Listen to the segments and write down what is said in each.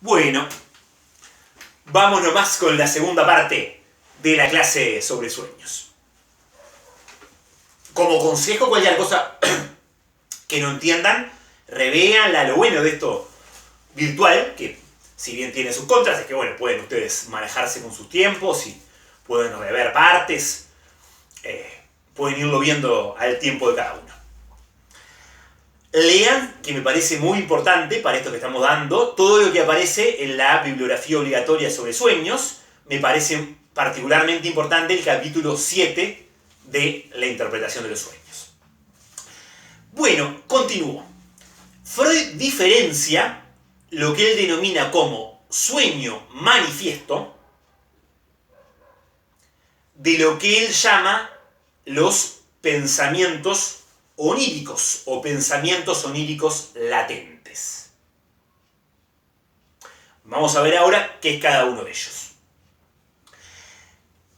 Bueno, vamos nomás con la segunda parte de la clase sobre sueños. Como consejo, cualquier cosa que no entiendan, revéanla. Lo bueno de esto virtual, que si bien tiene sus contras, es que bueno, pueden ustedes manejarse con sus tiempos y pueden rever partes, pueden irlo viendo al tiempo de cada uno. Lean, que me parece muy importante para esto que estamos dando, todo lo que aparece en la bibliografía obligatoria sobre sueños. Me parece particularmente importante el capítulo 7 de la interpretación de los sueños. Bueno, continúo. Freud diferencia lo que él denomina como sueño manifiesto de lo que él llama los pensamientos oníricos o pensamientos oníricos latentes. Vamos a ver ahora qué es cada uno de ellos.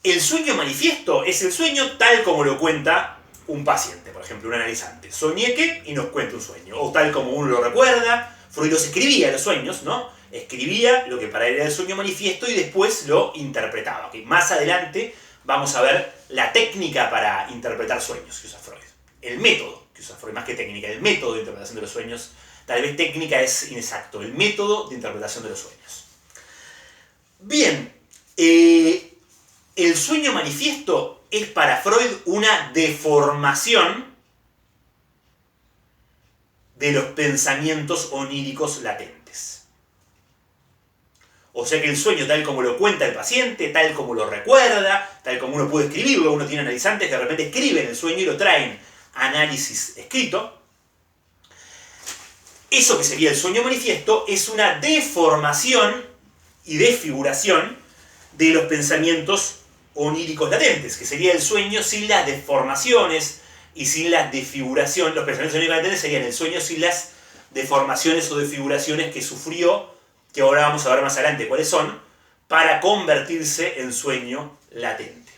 El sueño manifiesto es el sueño tal como lo cuenta un paciente, por ejemplo, un analizante. Soñé que y nos cuenta un sueño, o tal como uno lo recuerda. Freud los escribía los sueños, ¿no? Escribía lo que para él era el sueño manifiesto y después lo interpretaba. ¿Okay? Más adelante vamos a ver la técnica para interpretar sueños que usa Freud. El método que usa Freud, más que técnica, el método de interpretación de los sueños. Tal vez técnica es inexacto, el método de interpretación de los sueños. Bien, el sueño manifiesto es para Freud una deformación de los pensamientos oníricos latentes. O sea que el sueño, tal como lo cuenta el paciente, tal como lo recuerda, tal como uno puede escribirlo, uno tiene analizantes que de repente escriben el sueño y lo traen a análisis escrito. Eso que sería el sueño manifiesto es una deformación y desfiguración de los pensamientos oníricos latentes, que sería el sueño sin las deformaciones y sin las desfiguraciones. Los pensamientos oníricos latentes serían el sueño sin las deformaciones o desfiguraciones que sufrió, que ahora vamos a ver más adelante cuáles son, para convertirse en sueño latente.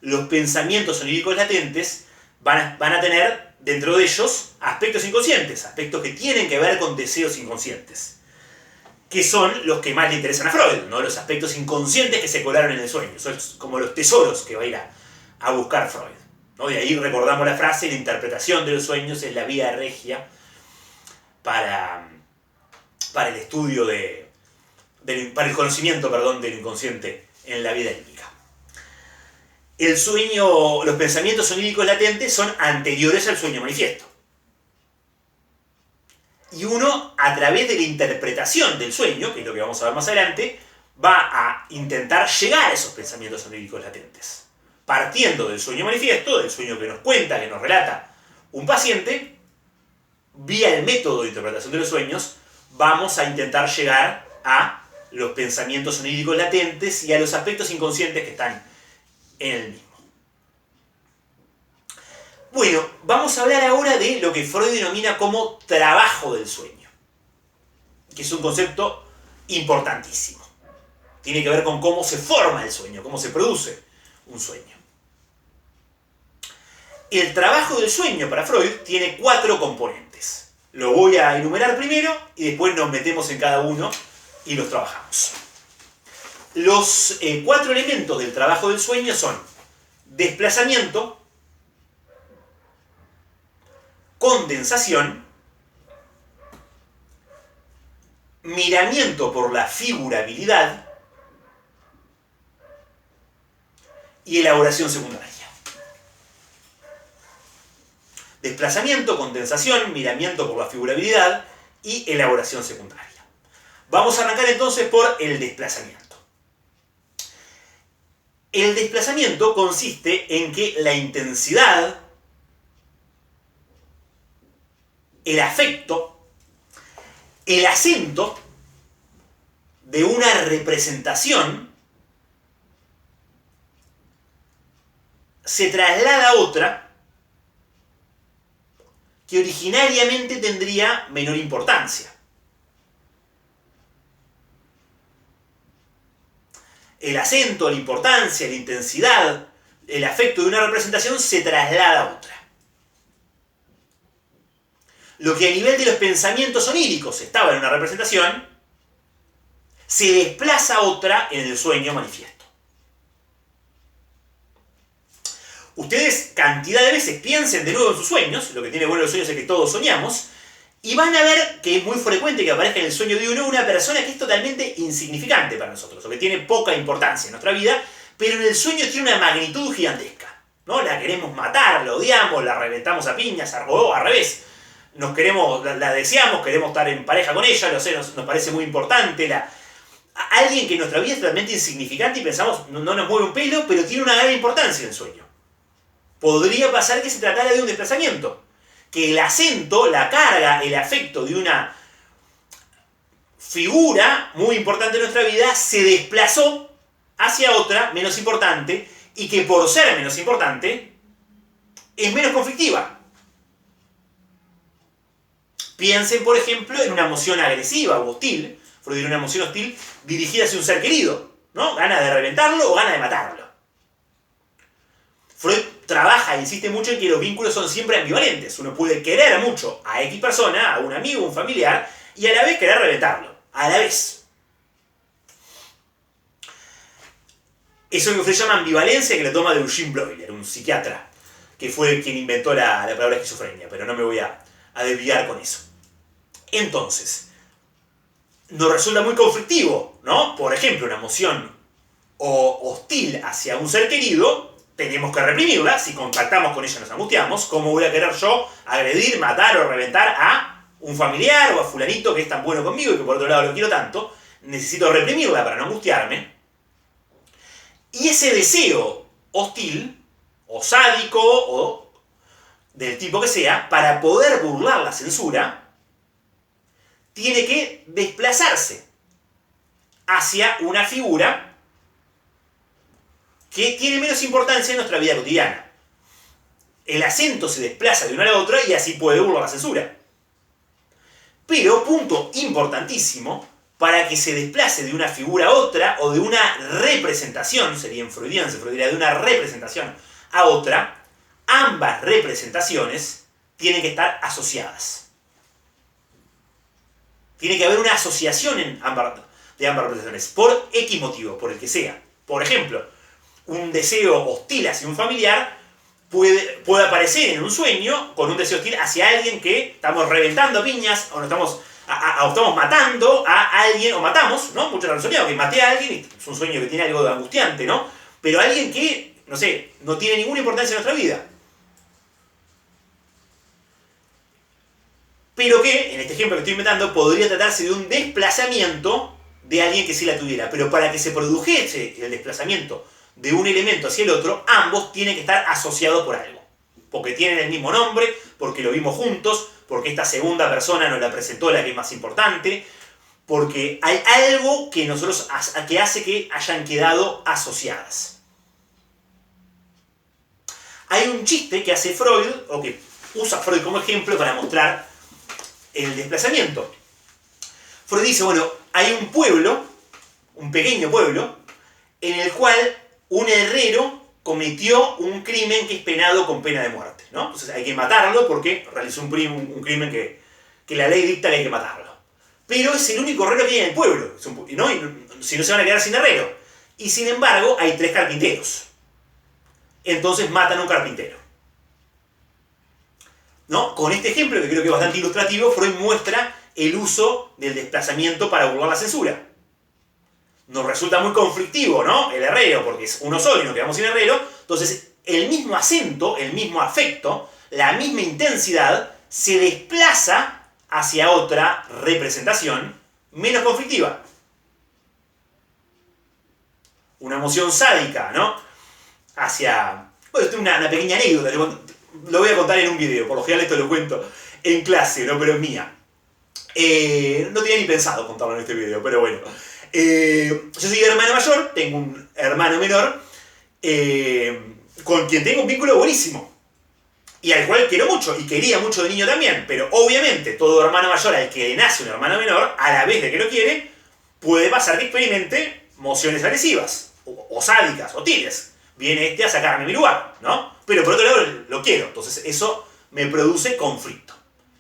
Los pensamientos oníricos latentes van a tener dentro de ellos aspectos inconscientes, aspectos que tienen que ver con deseos inconscientes, que son los que más le interesan a Freud, ¿no? Los aspectos inconscientes que se colaron en el sueño, son como los tesoros que va a ir a buscar Freud, ¿no? De ahí recordamos la frase: la interpretación de los sueños es la vía regia para el estudio para el conocimiento, del inconsciente en la vida límbica. El sueño, los pensamientos oníricos latentes son anteriores al sueño manifiesto. Y uno, a través de la interpretación del sueño, que es lo que vamos a ver más adelante, va a intentar llegar a esos pensamientos oníricos latentes. Partiendo del sueño manifiesto, del sueño que nos cuenta, que nos relata un paciente, vía el método de interpretación de los sueños, vamos a intentar llegar a los pensamientos oníricos latentes y a los aspectos inconscientes que están en el mismo. Bueno, vamos a hablar ahora de lo que Freud denomina como trabajo del sueño, que es un concepto importantísimo. Tiene que ver con cómo se forma el sueño, cómo se produce un sueño. El trabajo del sueño para Freud tiene 4 componentes. Lo voy a enumerar primero y después nos metemos en cada uno y los trabajamos. Los 4 elementos del trabajo del sueño son desplazamiento, condensación, miramiento por la figurabilidad y elaboración secundaria. Desplazamiento, condensación, miramiento por la figurabilidad y elaboración secundaria. Vamos a arrancar entonces por el desplazamiento. El desplazamiento consiste en que la intensidad, el afecto, el acento de una representación se traslada a otra que originariamente tendría menor importancia. El acento, la importancia, la intensidad, el afecto de una representación se traslada a otra. Lo que a nivel de los pensamientos oníricos estaba en una representación, se desplaza otra en el sueño manifiesto. Ustedes cantidad de veces piensen de nuevo en sus sueños, lo que tiene bueno los sueños es que todos soñamos, y van a ver que es muy frecuente que aparezca en el sueño de uno una persona que es totalmente insignificante para nosotros, o que tiene poca importancia en nuestra vida, pero en el sueño tiene una magnitud gigantesca, ¿no? La queremos matar, la odiamos, la reventamos a piñas, o al revés. Nos queremos, la deseamos, queremos estar en pareja con ella, nos parece muy importante. Alguien que en nuestra vida es totalmente insignificante y pensamos, no nos mueve un pelo, pero tiene una gran importancia en el sueño. Podría pasar que se tratara de un desplazamiento. Que el acento, la carga, el afecto de una figura muy importante en nuestra vida se desplazó hacia otra menos importante y que por ser menos importante es menos conflictiva. Piensen, por ejemplo, en una emoción agresiva o hostil, Freud diría una emoción hostil dirigida hacia un ser querido, ¿no? Gana de reventarlo o gana de matarlo. Freud trabaja e insiste mucho en que los vínculos son siempre ambivalentes. Uno puede querer mucho a X persona, a un amigo, un familiar, y a la vez querer reventarlo. A la vez. Eso que Freud llama ambivalencia, que lo toma de Eugene Bleuler, un psiquiatra, que fue quien inventó la palabra esquizofrenia, pero no me voy a desviar con eso. Entonces, nos resulta muy conflictivo, ¿no? Por ejemplo, una emoción hostil hacia un ser querido, tenemos que reprimirla. Si contactamos con ella nos angustiamos. ¿Cómo voy a querer yo agredir, matar o reventar a un familiar o a fulanito que es tan bueno conmigo y que por otro lado lo quiero tanto? Necesito reprimirla para no angustiarme. Y ese deseo hostil, o sádico, o del tipo que sea, para poder burlar la censura, tiene que desplazarse hacia una figura que tiene menos importancia en nuestra vida cotidiana. El acento se desplaza de una a la otra y así puede burlar la censura. Pero, punto importantísimo, para que se desplace de una figura a otra, o de una representación, sería en freudiano, se diría de una representación a otra, ambas representaciones tienen que estar asociadas. Tiene que haber una asociación de ambas representaciones, por X motivo, por el que sea. Por ejemplo, un deseo hostil hacia un familiar puede aparecer en un sueño con un deseo hostil hacia alguien que estamos reventando a piñas, o estamos matando a alguien, o matamos, ¿no? Muchos han soñado que maté a alguien, y es un sueño que tiene algo de angustiante, ¿no? Pero alguien que, no sé, no tiene ninguna importancia en nuestra vida. Pero que, en este ejemplo que estoy inventando, podría tratarse de un desplazamiento de alguien que sí la tuviera. Pero para que se produjese el desplazamiento de un elemento hacia el otro, ambos tienen que estar asociados por algo. Porque tienen el mismo nombre, porque lo vimos juntos, porque esta segunda persona nos la presentó la que es más importante, porque hay algo que que hace que hayan quedado asociadas. Hay un chiste que hace Freud, o que usa Freud como ejemplo para mostrar el desplazamiento. Freud dice, bueno, hay un pueblo, un pequeño pueblo, en el cual un herrero cometió un crimen que es penado con pena de muerte, ¿no? Entonces hay que matarlo porque realizó un crimen que la ley dicta que hay que matarlo. Pero es el único herrero que hay en el pueblo, ¿no? Si no se van a quedar sin herrero. Y sin embargo, hay 3 carpinteros. Entonces matan a un carpintero, ¿no? Con este ejemplo, que creo que es bastante ilustrativo, Freud muestra el uso del desplazamiento para burlar la censura. Nos resulta muy conflictivo, ¿no? El herrero, porque es uno solo y nos quedamos sin herrero. Entonces, el mismo acento, el mismo afecto, la misma intensidad, se desplaza hacia otra representación menos conflictiva. Una emoción sádica, ¿no? Hacia... Bueno, esto es una pequeña anécdota, lo voy a contar en un video, por lo general esto lo cuento en clase, ¿no? Pero es mía. No tenía ni pensado contarlo en este video, pero bueno. Yo soy hermano mayor, tengo un hermano menor, con quien tengo un vínculo buenísimo. Y al cual quiero mucho, y quería mucho de niño también. Pero obviamente todo hermano mayor al que le nace un hermano menor, a la vez de que lo quiere, puede pasar que experimente emociones agresivas, o sádicas, o tiras. Viene a sacarme mi lugar, ¿no? Pero por otro lado lo quiero, entonces eso me produce conflicto.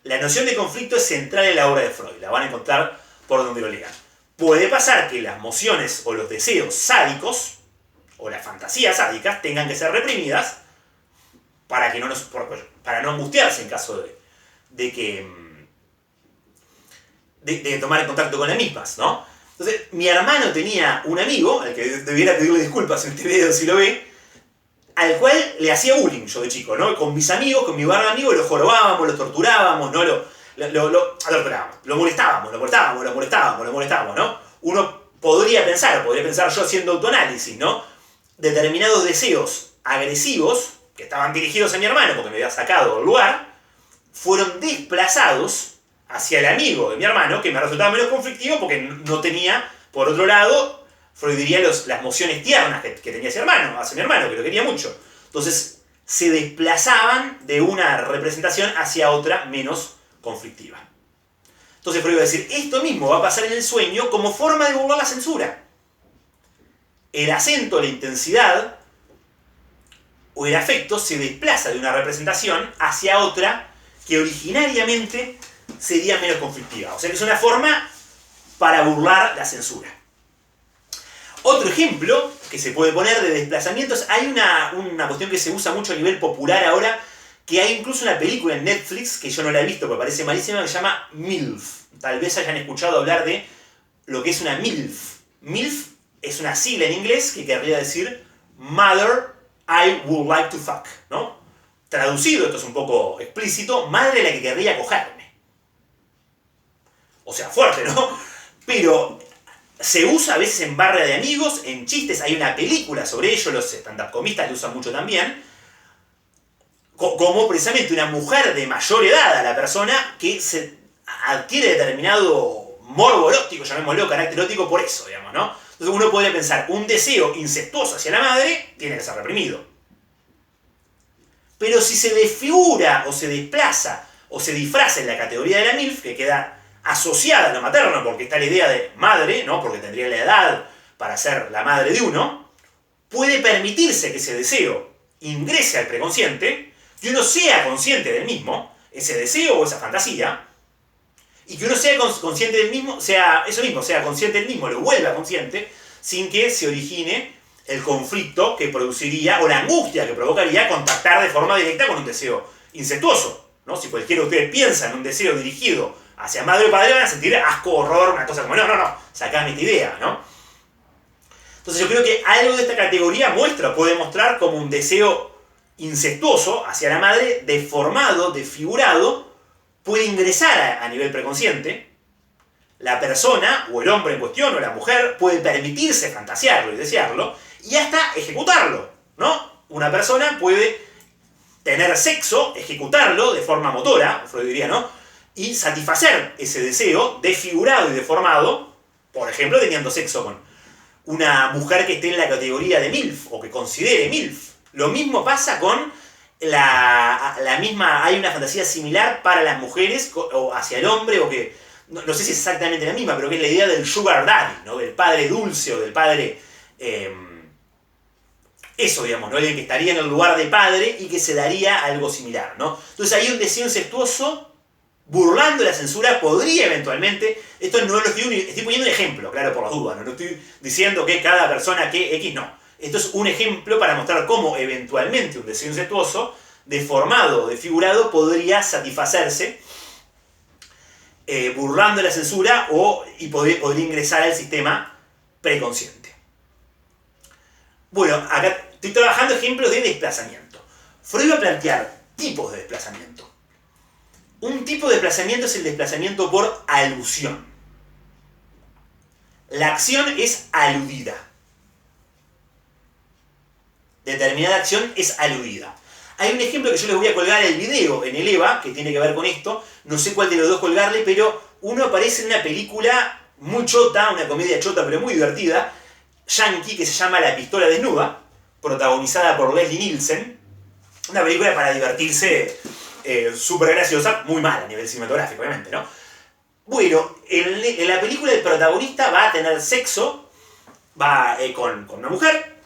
La noción de conflicto es central en la obra de Freud, la van a encontrar por donde lo lean. puede pasar que las mociones o los deseos sádicos o las fantasías sádicas tengan que ser reprimidas para no angustiarse en caso de tomar contacto con las mismas, ¿no? Entonces, mi hermano tenía un amigo, al que debiera pedirle disculpas en este video si lo ve, al cual le hacía bullying yo de chico, ¿no? Con mis amigos, con mi barra de amigos, lo jorobábamos, lo torturábamos, ¿no? Lo molestábamos, ¿no? Uno podría pensar yo haciendo autoanálisis, ¿no? Determinados deseos agresivos, que estaban dirigidos a mi hermano porque me había sacado del lugar, fueron desplazados hacia el amigo de mi hermano, que me resultaba menos conflictivo porque no tenía, por otro lado, Freud diría las emociones tiernas que tenía hacia mi hermano, que lo quería mucho. Entonces, se desplazaban de una representación hacia otra menos conflictiva. Entonces Freud va a decir, esto mismo va a pasar en el sueño como forma de burlar la censura. El acento, la intensidad o el afecto se desplaza de una representación hacia otra que originariamente sería menos conflictiva. O sea que es una forma para burlar la censura. Otro ejemplo que se puede poner de desplazamientos, hay una cuestión que se usa mucho a nivel popular ahora, que hay incluso una película en Netflix, que yo no la he visto porque parece malísima, que se llama MILF. Tal vez hayan escuchado hablar de lo que es una MILF. MILF es una sigla en inglés que querría decir Mother I Would Like to Fuck, ¿no? Traducido, esto es un poco explícito, madre la que querría cogerme. O sea, fuerte, ¿no? Pero se usa a veces en barra de amigos, en chistes, hay una película sobre ello, los stand-up comistas lo usan mucho también, como precisamente una mujer de mayor edad a la persona que se adquiere determinado morbo erótico, llamémoslo, carácter erótico por eso, digamos, ¿no? Entonces uno podría pensar, un deseo incestuoso hacia la madre tiene que ser reprimido. Pero si se desfigura o se desplaza o se disfraza en la categoría de la MILF, que queda asociada a lo materno porque está la idea de madre, ¿no? Porque tendría la edad para ser la madre de uno, puede permitirse que ese deseo ingrese al preconsciente, que uno sea consciente del mismo, ese deseo o esa fantasía, y que uno sea consciente del mismo, sea consciente del mismo, lo vuelva consciente, sin que se origine el conflicto que produciría, o la angustia que provocaría contactar de forma directa con un deseo incestuoso, ¿no? Si cualquiera de ustedes piensa en un deseo dirigido hacia madre o padre, van a sentir asco, horror, una cosa como, no, sacame esta idea, ¿no? Entonces yo creo que algo de esta categoría puede mostrar como un deseo incestuoso hacia la madre, deformado, desfigurado, puede ingresar a nivel preconsciente. La persona, o el hombre en cuestión, o la mujer, puede permitirse fantasearlo y desearlo, y hasta ejecutarlo, ¿no? Una persona puede tener sexo, ejecutarlo de forma motora, Freud diría, ¿no? Y satisfacer ese deseo desfigurado y deformado, por ejemplo, teniendo sexo con una mujer que esté en la categoría de MILF, o que considere MILF. Lo mismo pasa con hay una fantasía similar para las mujeres, o hacia el hombre, o que, no sé si es exactamente la misma, pero que es la idea del sugar daddy, ¿no? Del padre dulce, o del padre, eso, digamos, ¿no? Alguien que estaría en el lugar de padre y que se daría algo similar, ¿no? Entonces ahí un deseo incestuoso, burlando la censura, podría eventualmente, esto no lo estoy poniendo un ejemplo, claro, por las dudas, no estoy diciendo que cada persona que X, no. Esto es un ejemplo para mostrar cómo eventualmente un deseo incestuoso, deformado o desfigurado, podría satisfacerse burlando la censura y podría ingresar al sistema preconsciente. Bueno, acá estoy trabajando ejemplos de desplazamiento. Freud va a plantear tipos de desplazamiento. Un tipo de desplazamiento es el desplazamiento por alusión. La acción es aludida. Determinada acción es aludida. Hay un ejemplo que yo les voy a colgar el video en el EVA, que tiene que ver con esto. No sé cuál de los dos colgarle, pero uno aparece en una película muy chota, una comedia chota pero muy divertida, yankee, que se llama La pistola desnuda, protagonizada por Leslie Nielsen. Una película para divertirse, súper graciosa, muy mala a nivel cinematográfico, obviamente, ¿no? Bueno, en la película el protagonista va a tener sexo, con una mujer,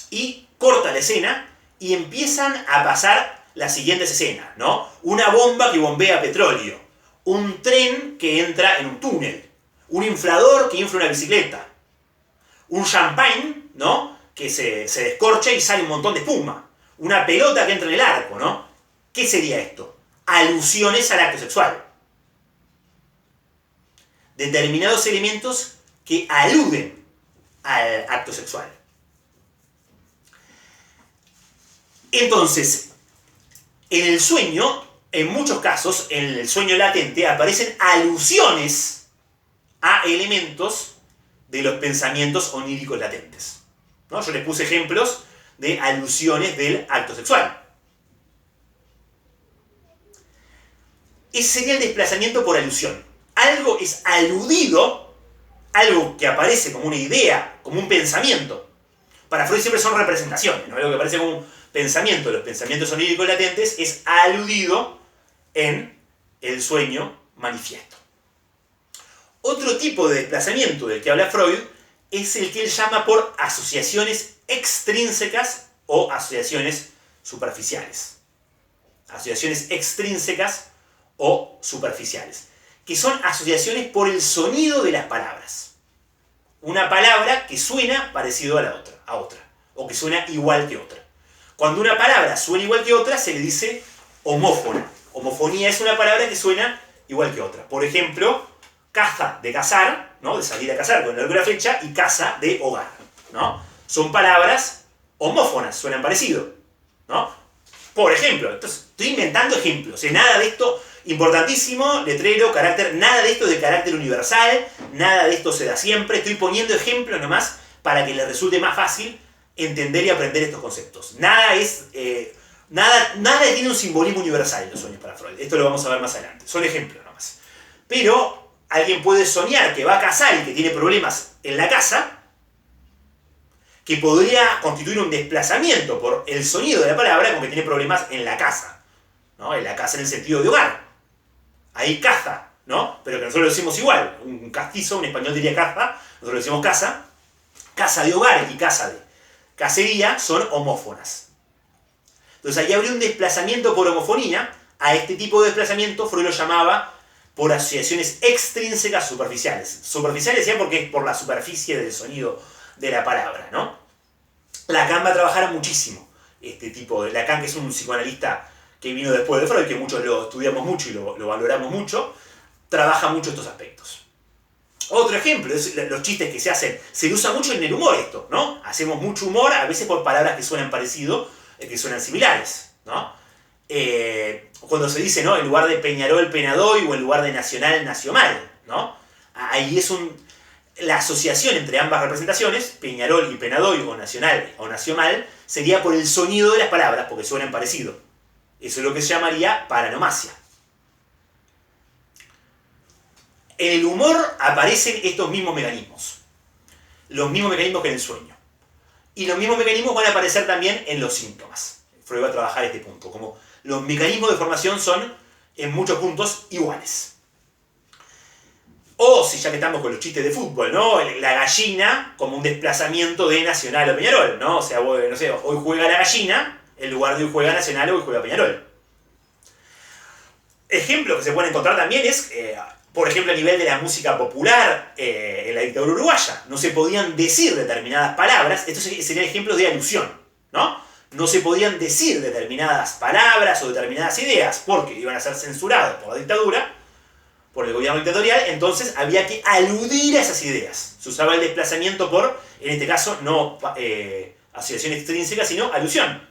y corta la escena y empiezan a pasar las siguientes escenas, ¿no? Una bomba que bombea petróleo, un tren que entra en un túnel, Un inflador que infla una bicicleta. Un champagne, ¿no? Que se descorcha y sale un montón de espuma. Una pelota que entra en el arco, ¿no? ¿Qué sería esto? Alusiones al acto sexual. Determinados elementos que aluden al acto sexual. Entonces, en el sueño, en muchos casos, en el sueño latente, aparecen alusiones a elementos de los pensamientos oníricos latentes, ¿no? Yo les puse ejemplos de alusiones del acto sexual. Ese sería el desplazamiento por alusión. Algo es aludido, algo que aparece como una idea, como un pensamiento. Para Freud siempre son representaciones, ¿no? Algo que aparece como un pensamiento, los pensamientos oníricos latentes, es aludido en el sueño manifiesto. Otro tipo de desplazamiento del que habla Freud es el que él llama por asociaciones extrínsecas o asociaciones superficiales. Asociaciones extrínsecas o superficiales, que son asociaciones por el sonido de las palabras. Una palabra que suena parecido a la otra, o que suena igual que otra. Cuando una palabra suena igual que otra, se le dice homófona. Homofonía es una palabra que suena igual que otra. Por ejemplo, caza de cazar, ¿no? De salir a cazar con el arco y la flecha, y casa de hogar, ¿no? Son palabras homófonas, suenan parecido, ¿no? Por ejemplo, entonces, estoy inventando ejemplos, nada de esto, importantísimo, letrero, carácter, nada de esto es de carácter universal, nada de esto se da siempre, estoy poniendo ejemplos nomás para que les resulte más fácil entender y aprender estos conceptos. Nada tiene un simbolismo universal en los sueños para Freud, esto lo vamos a ver más adelante, son ejemplos nomás. Pero alguien puede soñar que va a cazar y que tiene problemas en la casa, que podría constituir un desplazamiento por el sonido de la palabra con que tiene problemas en la casa, ¿no? En la casa en el sentido de hogar. Ahí caza, ¿no? Pero que nosotros lo decimos igual. Un castizo, un español diría caza, nosotros decimos casa. Casa de hogar y casa de cacería son homófonas. Entonces ahí habría un desplazamiento por homofonía. A este tipo de desplazamiento Freud lo llamaba por asociaciones extrínsecas superficiales. Superficiales ya porque es por la superficie del sonido de la palabra, ¿no? Lacan va a trabajar muchísimo este tipo de... Lacan, que es un psicoanalista que vino después de Freud, que muchos lo estudiamos mucho y lo valoramos mucho, trabaja mucho estos aspectos. Otro ejemplo es los chistes que se hacen. Se usa mucho en el humor esto, ¿no? Hacemos mucho humor, a veces por palabras que suenan parecido, que suenan similares, ¿no? Cuando se dice, ¿no? En lugar de Peñarol, Penadoy, o en lugar de Nacional, Nacional, ¿no? Ahí es la asociación entre ambas representaciones, Peñarol y Penadoy, o Nacional o Nacional, sería por el sonido de las palabras, porque suenan parecido. Eso es lo que se llamaría paranomasia. En el humor aparecen estos mismos mecanismos. Los mismos mecanismos que en el sueño. Y los mismos mecanismos van a aparecer también en los síntomas. Freud va a trabajar este punto. Como los mecanismos de formación son, en muchos puntos, iguales. O, si ya que estamos con los chistes de fútbol, ¿no? La gallina como un desplazamiento de Nacional o Peñarol, ¿no? O sea, no sé, hoy juega la gallina, en lugar de hoy juega Nacional o hoy juega Peñarol. Ejemplos que se pueden encontrar también es, por ejemplo, a nivel de la música popular en la dictadura uruguaya. No se podían decir determinadas palabras, estos serían ejemplos de alusión, ¿no? No se podían decir determinadas palabras o determinadas ideas porque iban a ser censurados por la dictadura, por el gobierno dictatorial, entonces había que aludir a esas ideas. Se usaba el desplazamiento por, en este caso, no asociación extrínseca, sino alusión.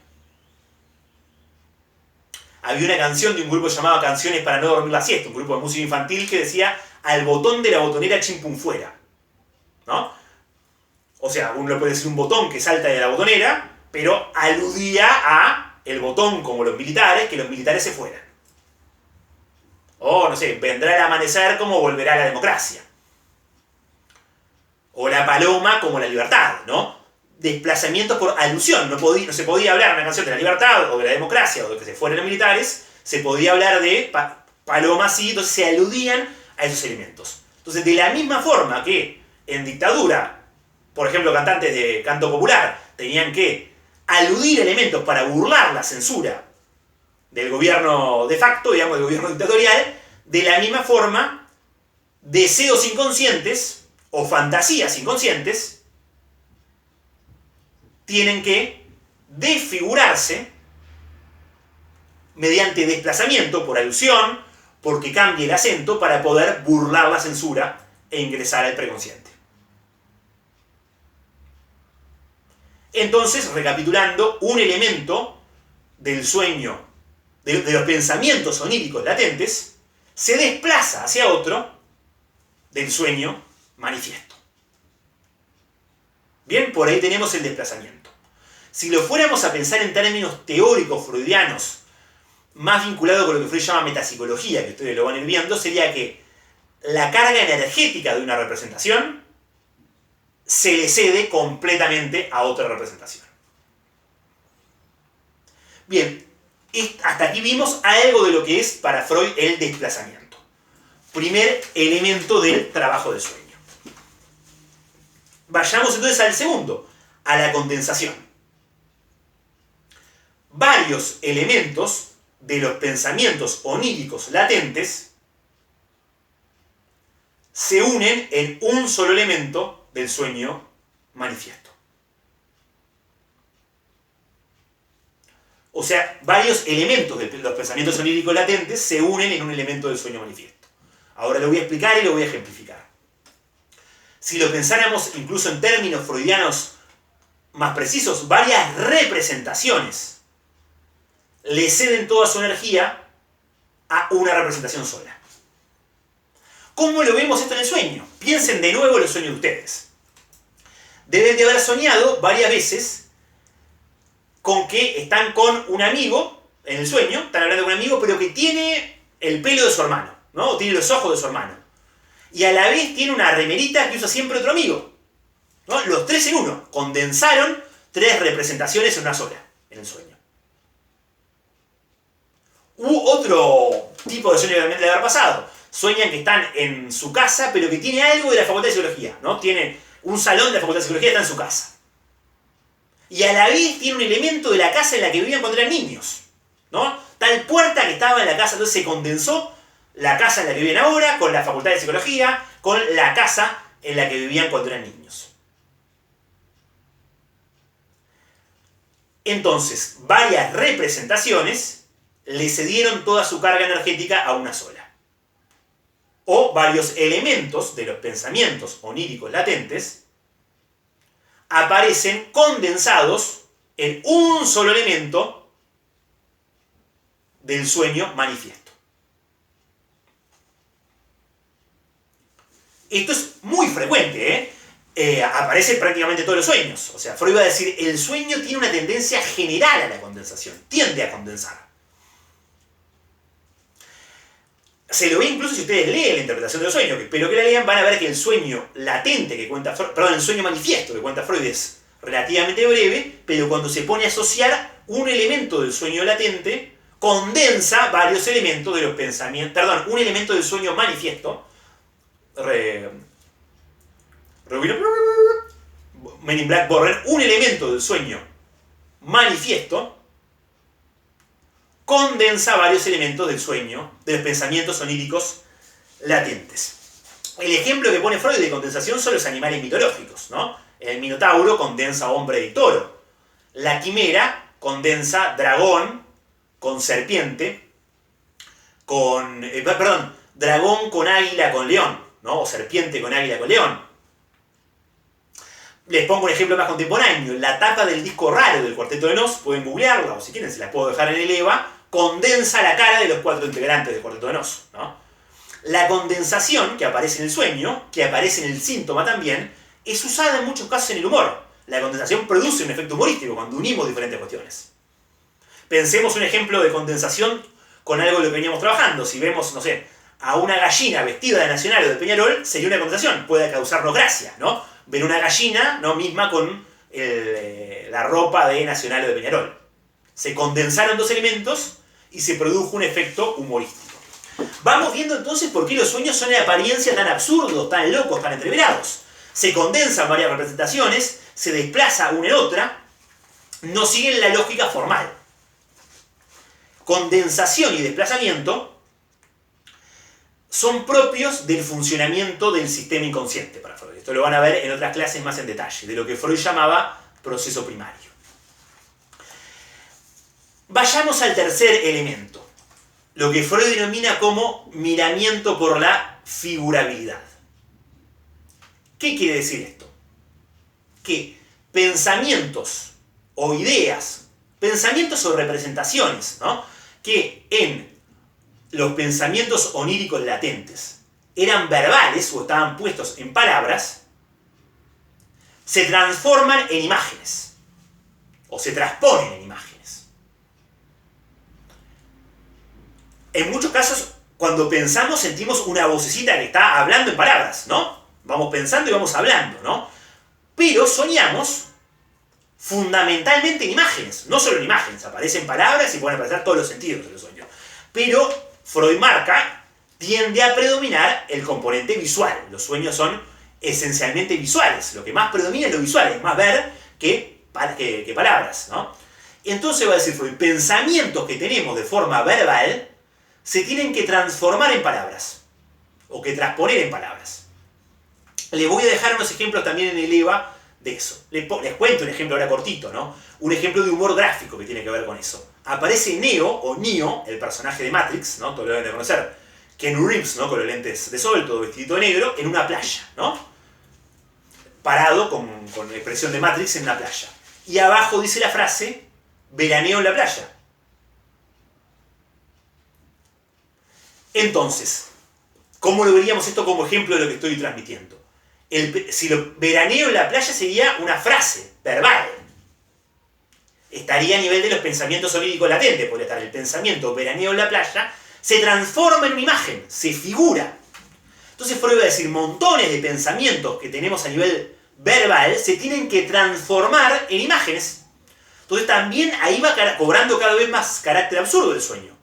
Había una canción de un grupo llamado Canciones para no dormir la siesta, un grupo de música infantil que decía al botón de la botonera chimpum fuera, ¿no? O sea, uno le puede decir un botón que salta de la botonera, pero aludía a el botón como los militares, que los militares se fueran. O, no sé, vendrá el amanecer como volverá la democracia. O la paloma como la libertad, ¿no? Desplazamientos por alusión. No se podía hablar en una canción de la libertad o de la democracia o de que se fueran los militares. Se podía hablar de palomas, sí, entonces se aludían a esos elementos. Entonces, de la misma forma que en dictadura, por ejemplo, cantantes de canto popular tenían que aludir elementos para burlar la censura del gobierno de facto, digamos, del gobierno dictatorial, de la misma forma deseos inconscientes o fantasías inconscientes tienen que desfigurarse mediante desplazamiento, por alusión, porque cambie el acento para poder burlar la censura e ingresar al preconsciente. Entonces, recapitulando, un elemento del sueño, de los pensamientos oníricos latentes, se desplaza hacia otro del sueño manifiesto. Bien, por ahí tenemos el desplazamiento. Si lo fuéramos a pensar en términos teóricos freudianos, más vinculado con lo que Freud llama metapsicología, que ustedes lo van a ir viendo, sería que la carga energética de una representación se le cede completamente a otra representación. Bien, hasta aquí vimos algo de lo que es para Freud el desplazamiento. Primer elemento del trabajo del sueño. Vayamos entonces al segundo, a la condensación. Varios elementos de los pensamientos oníricos latentes se unen en un solo elemento del sueño manifiesto. O sea, varios elementos de los pensamientos oníricos latentes se unen en un elemento del sueño manifiesto. Ahora lo voy a explicar y lo voy a ejemplificar. Si lo pensáramos incluso en términos freudianos más precisos, varias representaciones le ceden toda su energía a una representación sola. ¿Cómo lo vemos esto en el sueño? Piensen de nuevo en los sueños de ustedes. Deben de haber soñado varias veces con que están con un amigo en el sueño, están hablando con un amigo, pero que tiene el pelo de su hermano, ¿no? O tiene los ojos de su hermano. Y a la vez tiene una remerita que usa siempre otro amigo, ¿no? Los tres en uno. Condensaron tres representaciones en una sola, en el sueño. Otro tipo de sueño que también debe haber pasado. Sueñan que están en su casa, pero que tiene algo de la Facultad de Psicología, ¿no? Tiene un salón de la Facultad de Psicología, está en su casa. Y a la vez tiene un elemento de la casa en la que vivían cuando eran niños, ¿no? Tal puerta que estaba en la casa, entonces se condensó la casa en la que viven ahora, con la Facultad de Psicología, con la casa en la que vivían cuando eran niños. Entonces, varias representaciones le cedieron toda su carga energética a una sola. O varios elementos de los pensamientos oníricos latentes aparecen condensados en un solo elemento del sueño manifiesto. Esto es muy frecuente, aparece en prácticamente todos los sueños. O sea, Freud va a decir, el sueño tiene una tendencia general a la condensación, tiende a condensar. Se lo ve incluso si ustedes leen la interpretación de los sueños, que espero que la lean, van a ver que el sueño latente que cuenta Freud, perdón, el sueño manifiesto que cuenta Freud es relativamente breve, pero cuando se pone a asociar un elemento del sueño latente, condensa varios elementos de los pensamientos, perdón, un elemento del sueño manifiesto, Men in Black Border, un elemento del sueño manifiesto, condensa varios elementos del sueño, de los pensamientos oníricos latentes. El ejemplo que pone Freud de condensación son los animales mitológicos, ¿no? El minotauro condensa hombre y toro. La quimera condensa dragón con serpiente, dragón con águila con león, ¿no? O serpiente con águila con león. Les pongo un ejemplo más contemporáneo. La tapa del disco raro del Cuarteto de Nos, pueden googlearla, o si quieren se las puedo dejar en el EVA, condensa la cara de los cuatro integrantes del Cuarteto de Nos, ¿no? La condensación, que aparece en el sueño, que aparece en el síntoma también, es usada en muchos casos en el humor. La condensación produce un efecto humorístico cuando unimos diferentes cuestiones. Pensemos un ejemplo de condensación con algo de lo que veníamos trabajando. Si vemos, no sé, a una gallina vestida de Nacional o de Peñarol, sería una condensación. Puede causarnos gracia, ¿no? Ver una gallina, ¿no? Misma con la ropa de Nacional o de Peñarol. Se condensaron dos elementos y se produjo un efecto humorístico. Vamos viendo entonces por qué los sueños son de apariencia tan absurdos, tan locos, tan entreverados. Se condensan varias representaciones, se desplaza una en otra, no siguen la lógica formal. Condensación y desplazamiento son propios del funcionamiento del sistema inconsciente para Freud. Esto lo van a ver en otras clases más en detalle, de lo que Freud llamaba proceso primario. Vayamos al tercer elemento, lo que Freud denomina como miramiento por la figurabilidad. ¿Qué quiere decir esto? Que pensamientos o ideas, pensamientos o representaciones, ¿no?, que en los pensamientos oníricos latentes eran verbales o estaban puestos en palabras, se transforman en imágenes o se transponen en imágenes. En muchos casos, cuando pensamos, sentimos una vocecita que está hablando en palabras, ¿no? Vamos pensando y vamos hablando, ¿no? Pero soñamos fundamentalmente en imágenes, no solo en imágenes, aparecen palabras y pueden aparecer todos los sentidos de los sueños. Pero Freud marca, tiende a predominar el componente visual. Los sueños son esencialmente visuales, lo que más predomina es lo visual, es más ver que palabras, ¿no? Entonces va a decir Freud, pensamientos que tenemos de forma verbal se tienen que transformar en palabras, o que transponer en palabras. Les voy a dejar unos ejemplos también en el EVA de eso. Les cuento un ejemplo ahora cortito, ¿no? Un ejemplo de humor gráfico que tiene que ver con eso. Aparece Neo, el personaje de Matrix, ¿no? Todos lo deben de conocer. Keanu Reeves, ¿no? Con los lentes de sol, todo vestido de negro, en una playa, ¿no? Parado con la expresión de Matrix en una playa. Y abajo dice la frase, veraneo en la playa. Entonces, ¿cómo lo veríamos esto como ejemplo de lo que estoy transmitiendo? Si lo veraneo en la playa sería una frase verbal. Estaría a nivel de los pensamientos oníricos latentes, podría estar el pensamiento veraneo en la playa, se transforma en una imagen, se figura. Entonces Freud va a decir, montones de pensamientos que tenemos a nivel verbal se tienen que transformar en imágenes. Entonces también ahí va cobrando cada vez más carácter absurdo del sueño.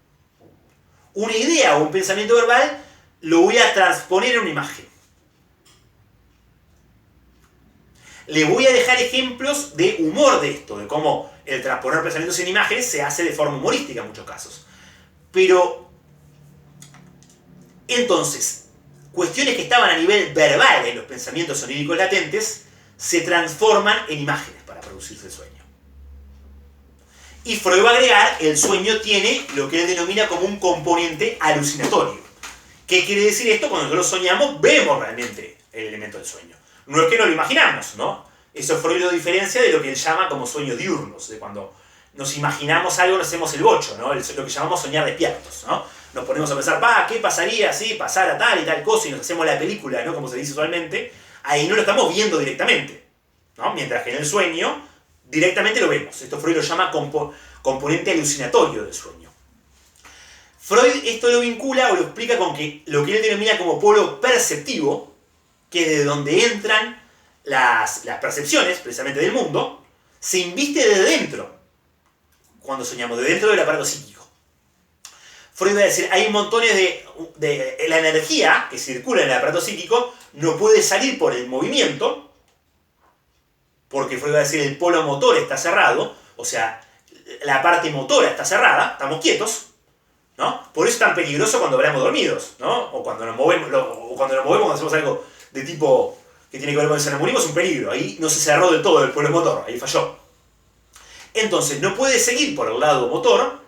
Una idea o un pensamiento verbal lo voy a transponer en una imagen. Le voy a dejar ejemplos de humor de esto, de cómo el transponer pensamientos en imágenes se hace de forma humorística en muchos casos. Pero, entonces, cuestiones que estaban a nivel verbal en los pensamientos oníricos latentes se transforman en imágenes para producirse el sueño. Y Freud va a agregar, el sueño tiene lo que él denomina como un componente alucinatorio. ¿Qué quiere decir esto? Cuando nosotros soñamos, vemos realmente el elemento del sueño. No es que no lo imaginamos, ¿no? Eso Freud lo diferencia de lo que él llama como sueños diurnos, de cuando nos imaginamos algo, nos hacemos el bocho, ¿no? Lo que llamamos soñar despiertos, ¿no? Nos ponemos a pensar, ¿qué pasaría si pasara tal y tal cosa? Y nos hacemos la película, ¿no? Como se dice usualmente. Ahí no lo estamos viendo directamente, ¿no? Mientras que en el sueño, directamente lo vemos. Esto Freud lo llama componente alucinatorio del sueño. Freud esto lo vincula o lo explica con que lo que él denomina como polo perceptivo, que es de donde entran las percepciones, precisamente del mundo, se inviste desde dentro, cuando soñamos, de dentro del aparato psíquico. Freud va a decir, hay montones de la energía que circula en el aparato psíquico, no puede salir por el movimiento, porque Freud va a decir, el polo motor está cerrado, o sea, la parte motora está cerrada, estamos quietos, ¿no? Por eso es tan peligroso cuando hablamos dormidos, ¿no? O cuando nos movemos, cuando hacemos algo de tipo que tiene que ver con el sonambulismo, es un peligro. Ahí no se cerró del todo el polo motor, ahí falló. Entonces, no puede seguir por el lado motor,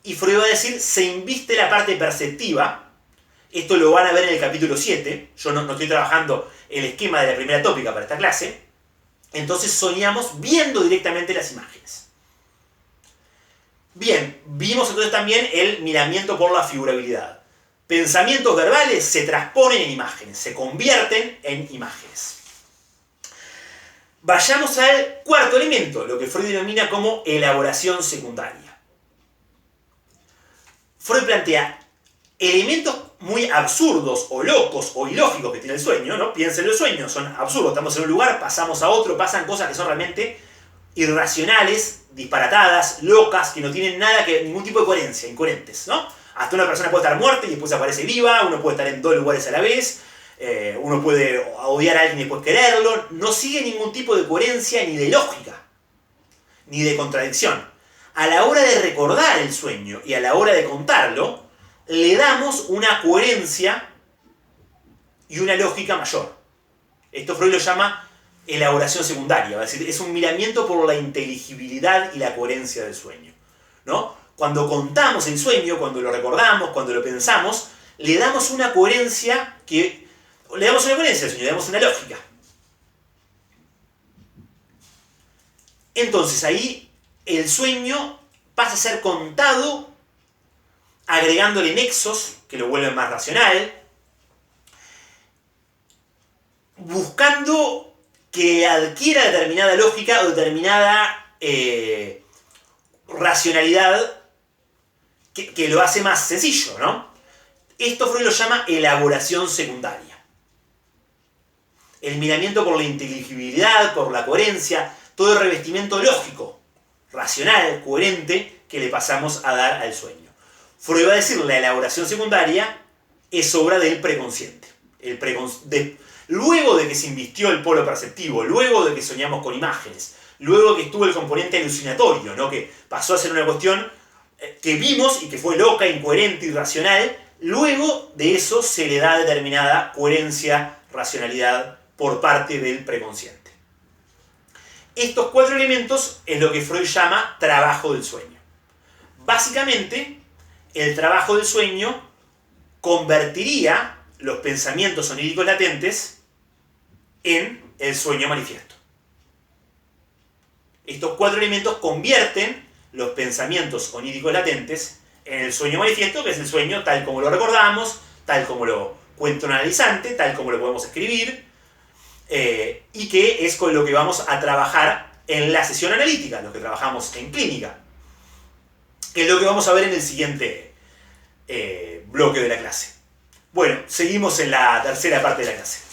y Freud va a decir, se inviste la parte perceptiva. Esto lo van a ver en el capítulo 7. Yo no estoy trabajando el esquema de la primera tópica para esta clase. Entonces soñamos viendo directamente las imágenes. Bien, vimos entonces también el miramiento por la figurabilidad. Pensamientos verbales se transponen en imágenes, se convierten en imágenes. Vayamos al cuarto elemento, lo que Freud denomina como elaboración secundaria. Freud plantea elementos muy absurdos o locos o ilógicos que tiene el sueño, ¿no? Piensen, los sueños son absurdos, estamos en un lugar, pasamos a otro, pasan cosas que son realmente irracionales, disparatadas, locas, que no tienen ningún tipo de coherencia, incoherentes, ¿no? Hasta una persona puede estar muerta y después aparece viva, uno puede estar en dos lugares a la vez, uno puede odiar a alguien y después quererlo, no sigue ningún tipo de coherencia ni de lógica, ni de contradicción. A la hora de recordar el sueño y a la hora de contarlo, le damos una coherencia y una lógica mayor. Esto Freud lo llama elaboración secundaria, es decir, es un miramiento por la inteligibilidad y la coherencia del sueño, ¿no? Cuando contamos el sueño, cuando lo recordamos, cuando lo pensamos, le damos una coherencia al sueño, le damos una lógica. Entonces ahí el sueño pasa a ser contado agregándole nexos que lo vuelven más racional, buscando que adquiera determinada lógica o determinada racionalidad que lo hace más sencillo, ¿no? Esto Freud lo llama elaboración secundaria. El miramiento por la inteligibilidad, por la coherencia, todo el revestimiento lógico, racional, coherente, que le pasamos a dar al sueño. Freud va a decir la elaboración secundaria es obra del preconsciente. Luego de que se invistió el polo perceptivo, luego de que soñamos con imágenes, luego de que estuvo el componente alucinatorio, ¿no? Que pasó a ser una cuestión que vimos y que fue loca, incoherente, irracional, luego de eso se le da determinada coherencia, racionalidad por parte del preconsciente. Estos 4 elementos es lo que Freud llama trabajo del sueño. Básicamente, el trabajo del sueño convertiría los pensamientos oníricos latentes en el sueño manifiesto. Estos 4 elementos convierten los pensamientos oníricos latentes en el sueño manifiesto, que es el sueño tal como lo recordamos, tal como lo cuenta un analizante, tal como lo podemos escribir, y que es con lo que vamos a trabajar en la sesión analítica, lo que trabajamos en clínica, que es lo que vamos a ver en el siguiente bloque de la clase. Bueno, seguimos en la tercera parte de la clase.